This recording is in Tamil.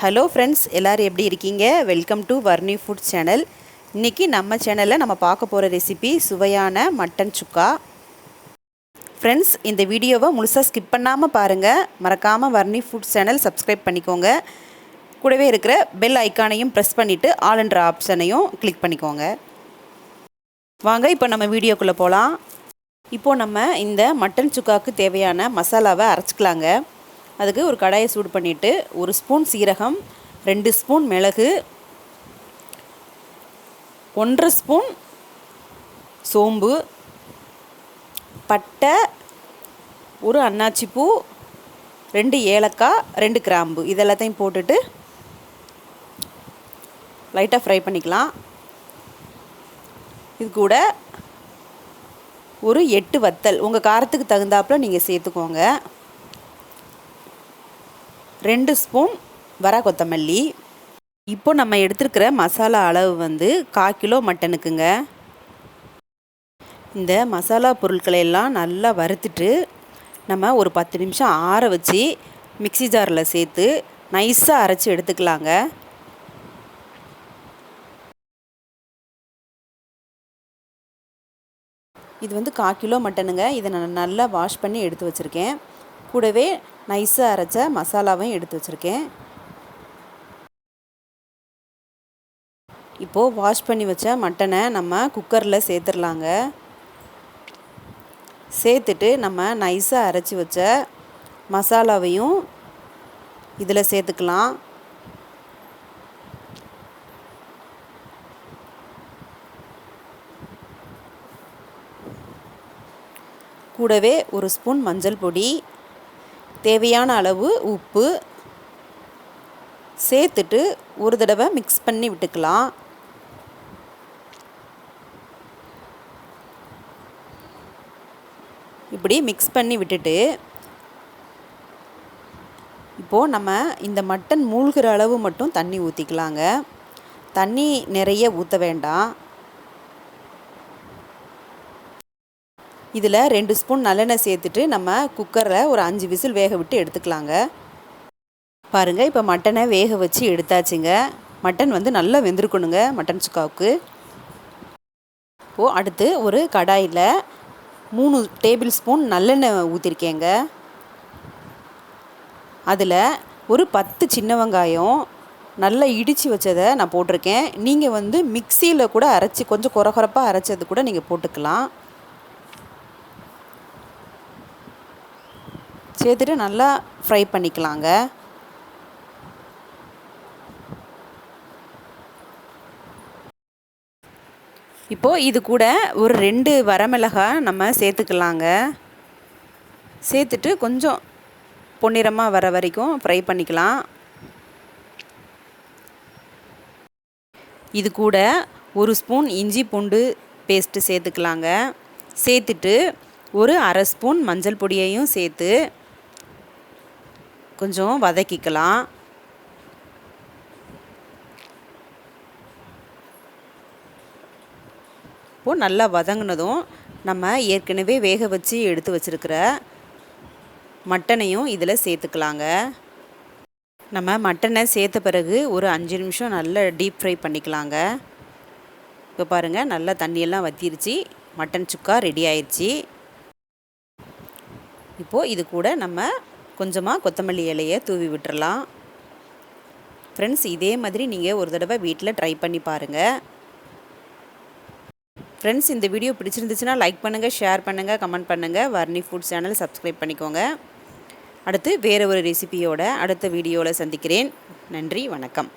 ஹலோ ஃப்ரெண்ட்ஸ், எல்லோரும் எப்படி இருக்கீங்க? Welcome to Varni food channel. இன்றைக்கி நம்ம சேனலில் நம்ம பார்க்க போகிற ரெசிபி சுவையான மட்டன் சுக்கா. ஃப்ரெண்ட்ஸ், இந்த வீடியோவை முழுசாக ஸ்கிப் பண்ணாமல் பாருங்கள். மறக்காமல் வர்ணி ஃபுட் சேனல் சப்ஸ்கிரைப் பண்ணிக்கோங்க. கூடவே இருக்கிற பெல் ஐக்கானையும் ப்ரெஸ் பண்ணிவிட்டு ஆல் என்ற ஆப்ஷனையும் கிளிக் பண்ணிக்கோங்க. வாங்க இப்போ நம்ம வீடியோக்குள்ளே போகலாம். இப்போது நம்ம இந்த மட்டன் சுக்காவுக்கு தேவையான மசாலாவை அரைச்சிக்கலாங்க. அதுக்கு ஒரு கடாயை சூடு பண்ணிவிட்டு 1 ஸ்பூன் சீரகம், 2 ஸ்பூன் மிளகு, 1.5 ஸ்பூன் சோம்பு, பட்டை, ஒரு அன்னாச்சி பூ, 2 ஏலக்காய், 2 கிராம்பு இதெல்லாத்தையும் போட்டுட்டு லைட்டாக ஃப்ரை பண்ணிக்கலாம். இது கூட ஒரு 8 வத்தல் உங்கள் காரத்துக்கு தகுந்தாப்புல நீங்கள் சேர்த்துக்கோங்க. 2 ஸ்பூன் வர கொத்தமல்லி. இப்போ நம்ம எடுத்துருக்கிற மசாலா அளவு வந்து 1/4 கிலோ மட்டனுக்குங்க. இந்த மசாலா பொருட்களை எல்லாம் நல்லா வறுத்துட்டு நம்ம ஒரு 10 நிமிஷம் ஆற வச்சு மிக்ஸி ஜாரில் சேர்த்து நைஸாக அரைச்சி எடுத்துக்கலாங்க. இது வந்து 1/4 கிலோ மட்டனுங்க. இதை நான் நல்லா வாஷ் பண்ணி எடுத்து வச்சுருக்கேன். கூடவே நைஸாக அரைச்ச மசாலாவையும் எடுத்து வச்சுருக்கேன். இப்போது வாஷ் பண்ணி வச்ச மட்டனை நம்ம குக்கரில் சேர்த்துடலாங்க. சேர்த்துட்டு நம்ம நைஸாக அரைச்சி வச்ச மசாலாவையும் இதில் சேர்த்துக்கலாம். கூடவே 1 ஸ்பூன் மஞ்சள் பொடி, தேவையான அளவு உப்பு சேர்த்துட்டு ஒரு தடவை மிக்ஸ் பண்ணி விட்டுக்கலாம். இப்படி மிக்ஸ் பண்ணி விட்டுட்டு இப்போது நம்ம இந்த மட்டன் மூழ்கிற அளவு மட்டும் தண்ணி ஊற்றிக்கலாங்க. தண்ணி நிறைய ஊற்ற வேண்டாம். இதில் 2 ஸ்பூன் நல்லெண்ணெய் சேர்த்துட்டு நம்ம குக்கரில் ஒரு 5 விசில் வேக விட்டு எடுத்துக்கலாங்க. பாருங்கள், இப்போ மட்டனை வேக வச்சு எடுத்தாச்சுங்க. மட்டன் வந்து நல்லா வெந்திருக்கணுங்க மட்டன் சுக்காவுக்கு. இப்போது அடுத்து ஒரு கடாயில் 3 டேபிள் ஸ்பூன் நல்லெண்ணெய் ஊற்றிருக்கேங்க. அதில் ஒரு 10 சின்ன வெங்காயம் நல்லா இடித்து வச்சதை நான் போட்டிருக்கேன். நீங்கள் வந்து மிக்சியில் கூட அரைச்சி கொஞ்சம் கொரகொரப்பாக அரைச்சது கூட நீங்கள் போட்டுக்கலாம். சேர்த்துட்டு நல்லா ஃப்ரை பண்ணிக்கலாங்க. இப்போது இது கூட ஒரு 2 வரமிளகாய் நம்ம சேர்த்துக்கலாங்க. சேர்த்துட்டு கொஞ்சம் பொன்னிறமாக வர வரைக்கும் ஃப்ரை பண்ணிக்கலாம். இது கூட 1 ஸ்பூன் இஞ்சி பூண்டு பேஸ்ட்டு சேர்த்துக்கலாங்க. சேர்த்துட்டு ஒரு 1/2 ஸ்பூன் மஞ்சள் பொடியையும் சேர்த்து கொஞ்சம் வதக்கிக்கலாம். இப்போது நல்லா வதங்கினதும் நம்ம ஏற்கனவே வேக வச்சு எடுத்து வச்சுருக்கிற மட்டனையும் இதில் சேர்த்துக்கலாங்க. நம்ம மட்டனை சேர்த்த பிறகு ஒரு 5 நிமிஷம் நல்லா டீப் ஃப்ரை பண்ணிக்கலாங்க. இப்போ பாருங்கள், நல்லா தண்ணியெல்லாம் வற்றிருச்சு. மட்டன் சுக்கா ரெடி ஆயிடுச்சு. இப்போது இது கூட நம்ம கொஞ்சமாக கொத்தமல்லி இலையை தூவி விட்டுறலாம். ஃப்ரெண்ட்ஸ், இதே மாதிரி நீங்கள் ஒரு தடவை வீட்டில் ட்ரை பண்ணி பாருங்கள். ஃப்ரெண்ட்ஸ், இந்த வீடியோ பிடிச்சிருந்துச்சுன்னா லைக் பண்ணுங்கள், ஷேர் பண்ணுங்கள், கமெண்ட் பண்ணுங்கள். வர்ணி ஃபுட் சேனல் சப்ஸ்கிரைப் பண்ணிக்கோங்க. அடுத்து வேறு ஒரு ரெசிபியோட அடுத்த வீடியோவில் சந்திக்கிறேன். நன்றி, வணக்கம்.